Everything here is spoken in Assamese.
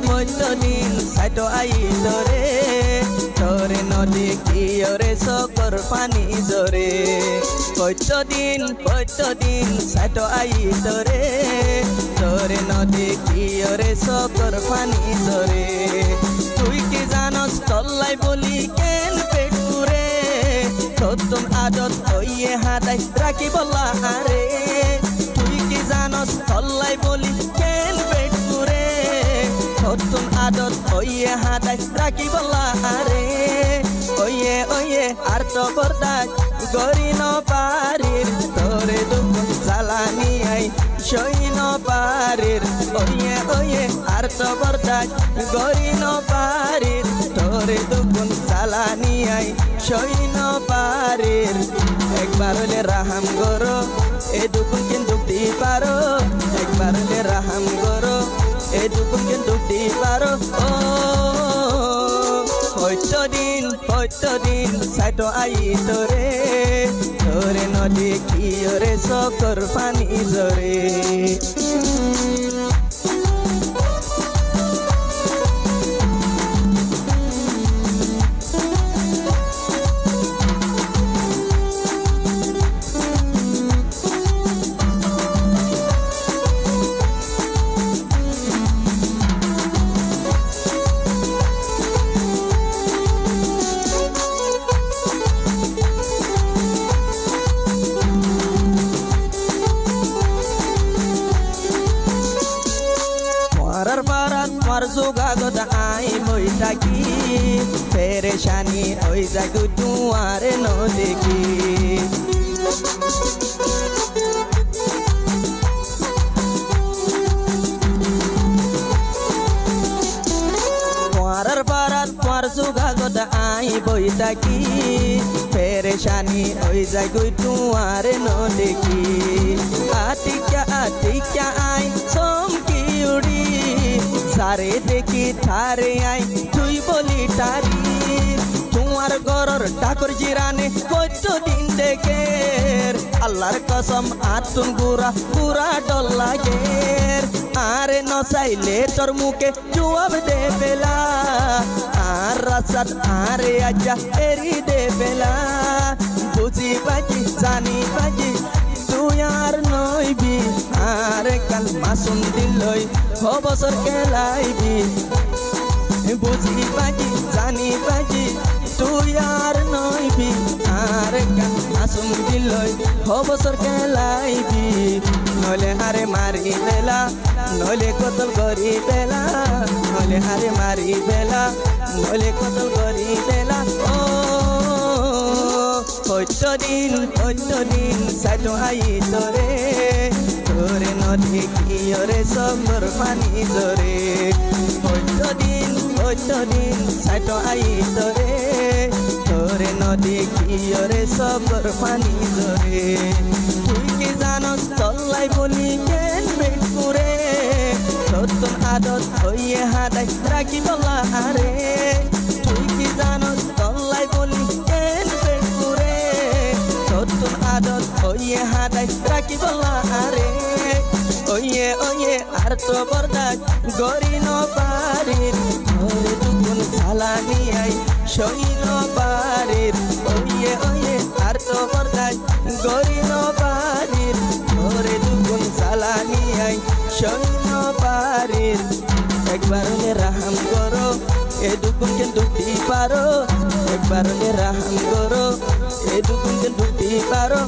পৈতদিন সাইটো আই তোরে নদী কি ওরে সকর পানি জরে পৈতদিন সাইটো আই তোরে নদী কি ওরে সকর পানি জরে তুই কি জানস তল্লাই বলি কেন পেট পুরে তোম আদত হইয়ে হাতাই রাখি বলা আরে তুই কি জানস তল্লাই বলি কেন পেট পুরে তোম আদত হইয়ে হাতাই রাখি বলা আরে ওয়ে আর তো বরদাস গরি ন পারির তোরে দুঃখ জ্বালানি আই সই ন পারির ওয়ে আর তো বরদাস গরি ন পারির তোরে দুঃখ জ্বালানি আই সই ন পারির একবার হলে রাহাম গরো এ দুঃখ কিন্তু দি পারো একবার হলে রাহাম গরো এ দুঃখ কিন্তু দি পারো পৈতদিন সাইটো আই তোরে নদী কি ওরে সকর পানি জরে जुगागत आई बैठाकी पेरेशानी ओइ जागु तुआरे न देखी पारार पारार पार जुगागत आई बैठाकी पेरेशानी ओइ जागु तुआरे न देखी आटिका आई सोमकी उड़ी सारे देखी थारे आई तुई बोली तारी तुम्हार गरर ठाकुर जिराने কতদিন দেখের আল্লাহর কসম আতুন পুরা ডল লাগের আরে নসাইলে তোর মুখে জবাব দে বেলা আর রাসাত আরে আজ্জা এরি দে বেলা বুঝি বাজি জানি বাজি তুই আর নইবি আর কাল মাসুম দিলই বছর কেলাইবি বুঝি বাজি জানি বাজি তুই আর নইবি আর কাল মাসুম দিলই বছর কেলাইবি নলে আরে মারি বেলা নলে কতল করি বেলা নলে আরে মারি বেলা নলে কতল করি বেলা পৈতদিন সাইটো আই তোরে নদী কি ওরে সকর পানি জরে পৈতদিন সাইটো আই তোরে নদী কি ওরে সকর পানি জরে তুই কি জানস তল্লাই বলি কেন পেট পুরে তোর আদত হইয়ে হাতাই রাখি বলা আরে তুই কি জানস তল্লাই বলি কেন পেট পুরে তোর আদত হইয়ে হাতাই রাখি বলা আরে ওয়ে আর তো বরদাস গরি ন পারির তোরে দুগুণ জ্বালানি আই সই ন পারির ওয়ে আর তো বরদাস গরি ন পারির তোরে দুগুণ জ্বালানি আই সই ন পারির একবার হলে রাহাম করো এ দুগুণ কিন্তু দি পারো একবার হলে রাহাম করো এ দুগুণ কিন্তু দি পারো